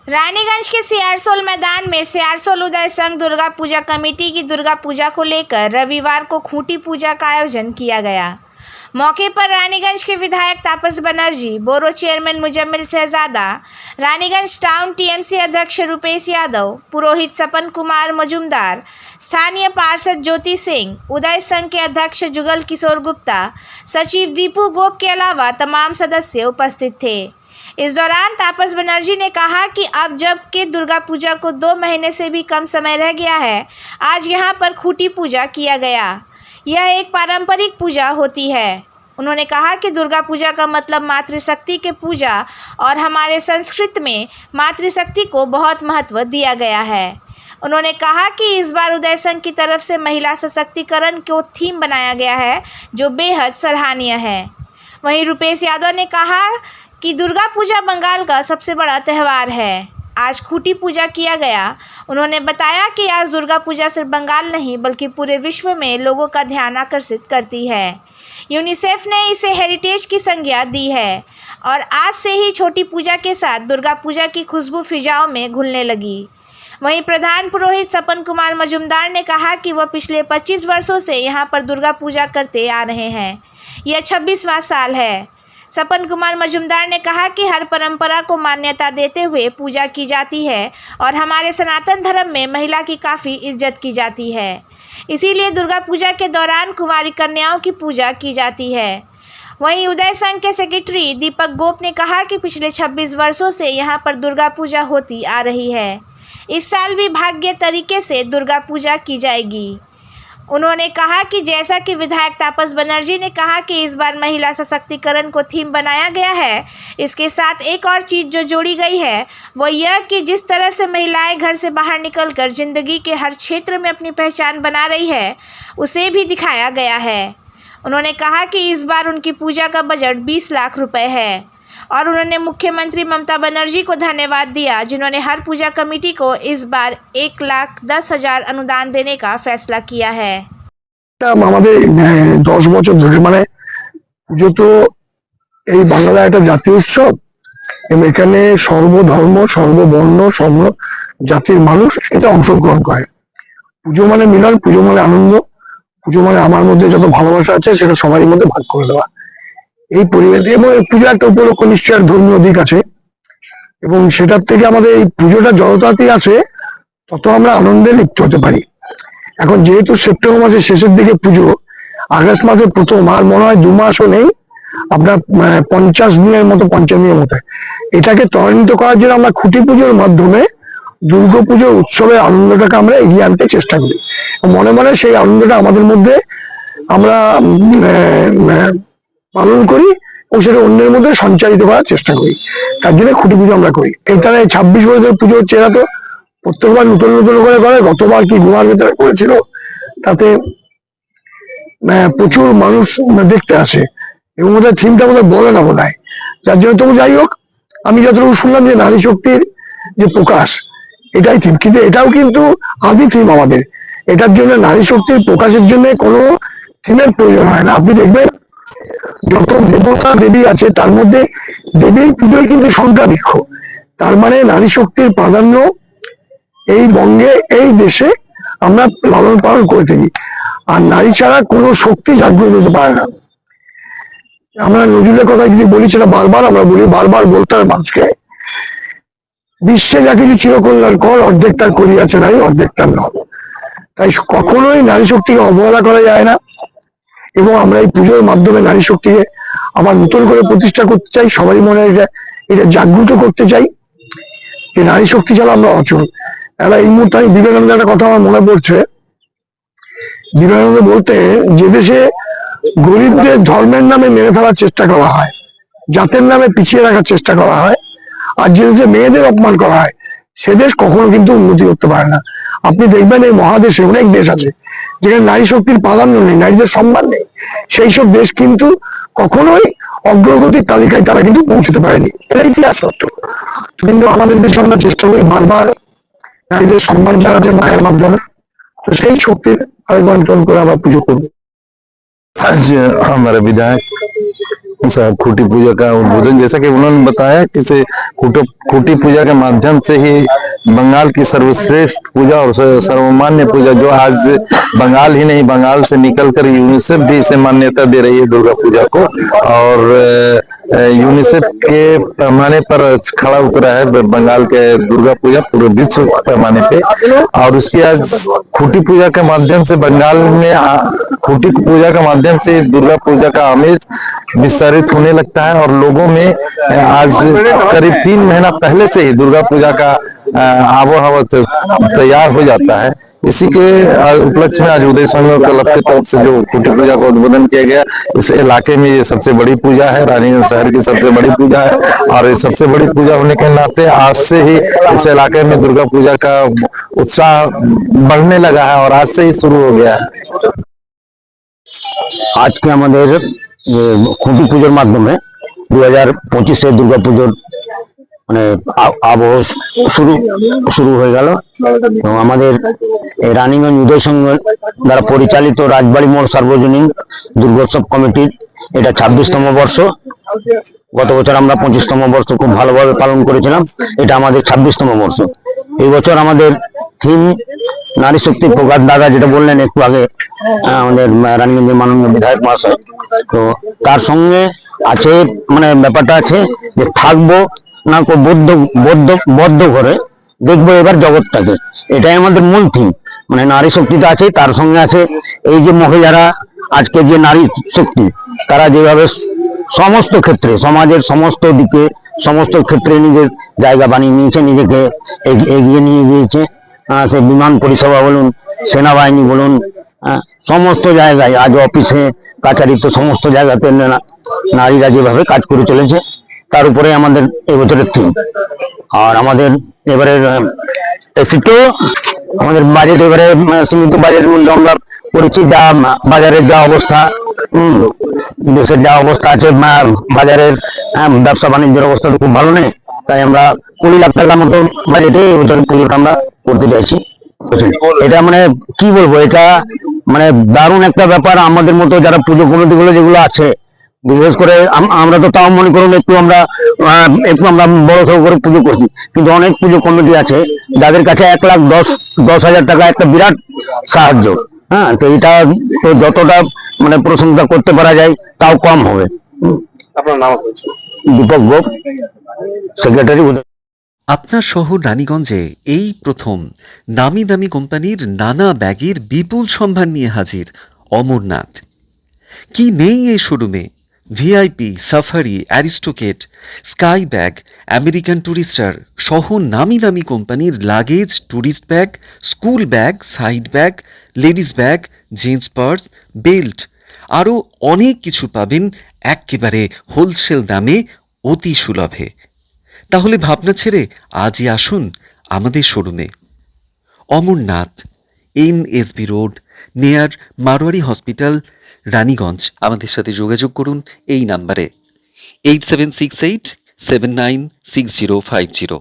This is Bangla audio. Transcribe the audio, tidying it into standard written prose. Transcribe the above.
रानीगंज के सियारसोल मैदान में सियारसोल उदय संघ दुर्गा पूजा कमेटी की दुर्गा पूजा को लेकर रविवार को खूंटी पूजा का आयोजन किया गया। मौके पर रानीगंज के विधायक तापस बनर्जी, बोरो चेयरमैन मुजम्मिल शहजादा, रानीगंज टाउन टीएमसी अध्यक्ष रुपेश यादव, पुरोहित सपन कुमार मजुमदार, स्थानीय पार्षद ज्योति सिंह, उदय संघ के अध्यक्ष जुगल किशोर गुप्ता, सचिव दीपू गोप के अलावा तमाम सदस्य उपस्थित थे। इस दौरान तापस बनर्जी ने कहा कि अब जबकि दुर्गा पूजा को 2 महीने से भी कम समय रह गया है, आज यहां पर खूंटी पूजा किया गया। यह एक पारंपरिक पूजा होती है। उन्होंने कहा कि दुर्गा पूजा का मतलब मातृशक्ति के पूजा और हमारे संस्कृत में मातृशक्ति को बहुत महत्व दिया गया है। उन्होंने कहा कि इस बार उदय संघ की तरफ से महिला सशक्तिकरण को थीम बनाया गया है, जो बेहद सराहनीय है। वहीं रुपेश यादव ने कहा कि दुर्गा पूजा बंगाल का सबसे बड़ा त्यौहार है। आज खूंटी पूजा किया गया। उन्होंने बताया कि आज दुर्गा पूजा सिर्फ बंगाल नहीं बल्कि पूरे विश्व में लोगों का ध्यान आकर्षित करती है। यूनिसेफ ने इसे हेरिटेज की संज्ञा दी है और आज से ही छोटी पूजा के साथ दुर्गा पूजा की खुशबू फिजाओं में घुलने लगी। वहीं प्रधान पुरोहित सपन कुमार मजुमदार ने कहा कि वह पिछले 25 वर्षों से यहाँ पर दुर्गा पूजा करते आ रहे हैं। यह 26वां साल है। सपन कुमार मजुमदार ने कहा कि हर परंपरा को मान्यता देते हुए पूजा की जाती है और हमारे सनातन धर्म में महिला की काफ़ी इज्जत की जाती है। इसीलिए दुर्गा पूजा के दौरान कुंवारी कन्याओं की पूजा की जाती है। वहीं उदय संघ के सेक्रेटरी दीपक गोप ने कहा कि पिछले 26 वर्षों से यहाँ पर दुर्गा पूजा होती आ रही है। इस साल भी भाग्य तरीके से दुर्गा पूजा की जाएगी। उन्होंने कहा कि जैसा कि विधायक तापस बनर्जी ने कहा कि इस बार महिला सशक्तिकरण को थीम बनाया गया है, इसके साथ एक और चीज़ जो जोड़ी गई है वो यह कि जिस तरह से महिलाएं घर से बाहर निकलकर ज़िंदगी के हर क्षेत्र में अपनी पहचान बना रही है, उसे भी दिखाया गया है। उन्होंने कहा कि इस बार उनकी पूजा का बजट 20 लाख रुपये है और उन्होंने मुख्यमंत्री ममता बनर्जी को धन्यवाद दिया, जिन्होंने हर पूजा कमेटी को इस बार 1,10,000 अनुदान देने का फैसला किया है। আমাদের 10 বছর ধরে মানে পুজো তো এই বাংলার একটা জাতীয় উৎসব এবং এখানে সর্বধর্ম সর্ববর্ণ সর্ব জাতির মানুষ এটা অংশগ্রহণ করে। পুজো মানে মিলন, পুজো মানে আনন্দ, পুজো মানে আমার মধ্যে যত ভালোবাসা আছে সেটা সবারই মধ্যে ভাগ করে দেওয়া। এই পরিবেশ এবং এই পুজো একটা উপলক্ষ, নিশ্চয় ধর্মীয় দিক আছে এবং সেটার থেকে আমাদের এই পুজোটা যত তাড়াতাড়ি আসে তত আমরা আনন্দে লিপ্ত হতে পারি। এখন যেহেতু সেপ্টেম্বর মাসের শেষের দিকে পুজো, আগস্ট মাসের প্রথম, আর মনে হয় 2 মাসও নেই, আপনার 50 দিনের মতো, 55 দিনের মতো, এটাকে ত্বরান্বিত করার জন্য আমরা খুঁটি পুজোর মাধ্যমে দুর্গা পুজোর উৎসবের আনন্দটাকে আমরা এগিয়ে আনতে চেষ্টা করি। মনে মনে সেই আনন্দটা আমাদের মধ্যে আমরা পালন করি ও সেটা অন্যের মধ্যে সঞ্চারিত করার চেষ্টা করি। তার জন্য খুঁটি পুজো আমরা করি। এখানে 26 বছর পুজো হচ্ছে, এরা তো প্রত্যেকবার নতুন নতুন করে করে। গতবার কি গোয়ার ভেতরে করেছিল, তাতে প্রচুর মানুষ দেখতে আসে এবং ওদের থিমটা বোধহয় বলে না বোধ হয়, যার জন্য তবু যাই হোক, আমি যতটুকু শুনলাম যে নারী শক্তির যে প্রকাশ, এটাই থিম। কিন্তু এটাও কিন্তু আদি থিম আমাদের। এটার জন্য নারী শক্তির প্রকাশের জন্য কোনো থিমের প্রয়োজন হয় না। আপনি দেখবেন যত দেবতা দেবী আছে তার মধ্যে দেবীর পুজোয় কিন্তু সংখ্যাধিক্য। তার মানে নারী শক্তির প্রাধান্য এই বঙ্গে, এই দেশে আমরা লালন পালন করে থাকি। আর নারী ছাড়া কোনো শক্তি জাগ্রত হতে পারে না। আমরা নজরুলের কথা যদি বলি, সেটা বারবার আমরা বলি, বারবার বলতে হবে মানুষকে, বিশ্বে যা কিছু চিরকল্যাণ কর, অর্ধেক তার করিয়াছে নারী, অর্ধেক তার নয়। তাই কখনোই নারী শক্তিকে অবহেলা করা যায় না এবং আমরা এই পুজোর মাধ্যমে নারী শক্তিকে আবার নতুন করে প্রতিষ্ঠা করতে চাই। সবারই মনে এটা জাগ্রত করতে চাই যে নারী শক্তি ছাড়া আমরা অচল। এই মুহূর্তে আমি বিবেকানন্দের একটা কথা আমার মনে পড়ছে। বিবেকানন্দ বলতে, যে দেশে গরিবদের ধর্মের নামে মেরে ফেলার চেষ্টা করা হয়, জাতের নামে পিছিয়ে রাখার চেষ্টা করা হয়, আর যে দেশে মেয়েদের অপমান করা হয়, সে দেশ কখনো কিন্তু উন্নতি করতে পারে না। আপনি দেখবেন এই মহাদেশে অনেক দেশ আছে যেখানে নারী শক্তির প্রাধান্য নেই, নারীদের সম্মান নেই। সেই সব দেশ কিন্তু কখনোই অগ্রগতির তালিকায় তারা কিন্তু পৌঁছতে পারেনি। এটা ইতিহাস সত্য। কিন্তু আমাদের দেশে আমরা চেষ্টা করি বারবার নারীদের সম্মান জানাতে মায়ের মাধ্যমে। তো সেই শক্তির আরেকবার করে আবার পুজো করবো। आज हमारे विधायक खूटी पूजा का उद्बोधन, जैसा कि उन्होंने बताया कि खूटी पूजा के माध्यम से ही बंगाल की सर्वश्रेष्ठ पूजा और सर्वमान्य पूजा, जो आज बंगाल ही नहीं बंगाल से निकलकर यूनिसेफ भी इसे मान्यता दे रही है दुर्गा पूजा को, और यूनिसेफ के पैमाने पर खड़ा उतरा है बंगाल के दुर्गा पूजा पूरे विश्व पैमाने पे। और उसकी आज खूटी पूजा के माध्यम से बंगाल में खूटी पूजा के माध्यम से दुर्गा पूजा का आमेज विस्तारित होने लगता है, और लोगों में आज करीब 3 महीना पहले से ही दुर्गा पूजा का आबो हवा तैयार हो जाता है। इसी के उपलक्ष्य में आज उदय संघ क्लब की तरफ से जो खूटी पूजा का उद्बोधन किया गया, इस इलाके में ये सबसे बड़ी पूजा है, रानीगंज शहर की सबसे बड़ी पूजा है, और ये सबसे बड़ी पूजा होने के नाते आज से ही इस इलाके में दुर्गा पूजा का उत्साह बढ़ने लगा है और आज से ही शुरू हो गया है। আজকে আমাদের খুঁটি পুজোর মাধ্যমে 2025 দুর্গা পুজোর মানে আবহ শুরু শুরু হয়ে গেল। এবং আমাদের এই রানীগঞ্জ উদয় সংঘ দ্বারা পরিচালিত রাজবাড়ি মোড় সার্বজনীন দুর্গোৎসব কমিটির এটা 26তম বর্ষ। গত বছর আমরা 25তম বর্ষ খুব ভালোভাবে পালন করেছিলাম, এটা আমাদের 26তম বর্ষ। এই বছর আমাদের থিম নারী শক্তি প্রকাশ দাদা যেটা বললেন একটু আগে, আমাদের রানীগঞ্জের মাননীয় বিধায়ক মহাশয়, তো তার সঙ্গে আছে মানে ব্যাপারটা আছে যে থাকবো না বদ্ধ বদ্ধ বদ্ধ ঘরে দেখবো এবার জগৎটাকে, এটাই আমাদের মূল থিম। মানে নারী শক্তিটা আছে, তার সঙ্গে আছে এই যে মহিলারা আজকে যে নারী শক্তি, তারা যেভাবে সমস্ত ক্ষেত্রে সমাজের সমস্ত দিকে সমস্ত ক্ষেত্রে নিজের জায়গা বানিয়ে নিয়েছে, নিজেকে এগিয়ে নিয়ে গিয়েছে। সে বিমান পরিষেবা বলুন, সেনাবাহিনী বলুন, সমস্ত জায়গায় আজ অফিসে কাছারিতে সমস্ত জায়গাতে নারীরা যেভাবে কাজ করে চলেছে, তার উপরে আমাদের এবছরের থিম। আর আমাদের এবারে একটু আমাদের বাজেট এবারে সীমিত বাজেটের মধ্যে আমরা করেছি। যা বাজারের যা অবস্থা, দেশের যা অবস্থা আছে, বাজারের ব্যবসা বাণিজ্যের অবস্থা খুব ভালো নেই, তাই আমরা 20 লাখ টাকার মতো বাজেটে এবছরের পুজোটা আমরা করতে চাইছি। এটা মানে কি বলবো, এটা মানে দারুণ একটা ব্যাপার। আমাদের মতো যারা পুজো কমিটি গুলো যেগুলো আছে, বিশেষ করে আমরা তো তাও মনে করুন একটু আমরা বড় সড়ো করে পুজো করছি, কিন্তু অনেক পুজো কমিটি আছে যাদের কাছে 1,10,000 টাকা একটা বিরাট সাহায্য। হ্যাঁ, তো এটা তো যতটা মানে প্রশংসা করতে পারা যায় তাও কম হবে। আপনার নাম? দীপক গোপ, সেক্রেটারি। আপনার শহর রানীগঞ্জে এই প্রথম নামি দামি কোম্পানির নানা ব্যাগের বিপুল সম্ভার নিয়ে হাজির অমরনাথ। কি নেই এই শোরুমে? VIP, Safari, Aristocrat, Sky bag, American Tourister সহ নামি দামি কোম্পানির luggage, tourist bag, school bag, side bag, ladies bag, jeans purse, belt, আরও অনেক কিছু পাবেন একেবারে হোলসেল দামে অতি সুলভে। তাহলে ভাবনা ছেড়ে আজই আসুন আমাদের শোরুমে। Amarnath, NSB road, near Marwari hospital, Raniganj. আমাদের সাথে যোগাযোগ করুন এই নাম্বারে 8768796050।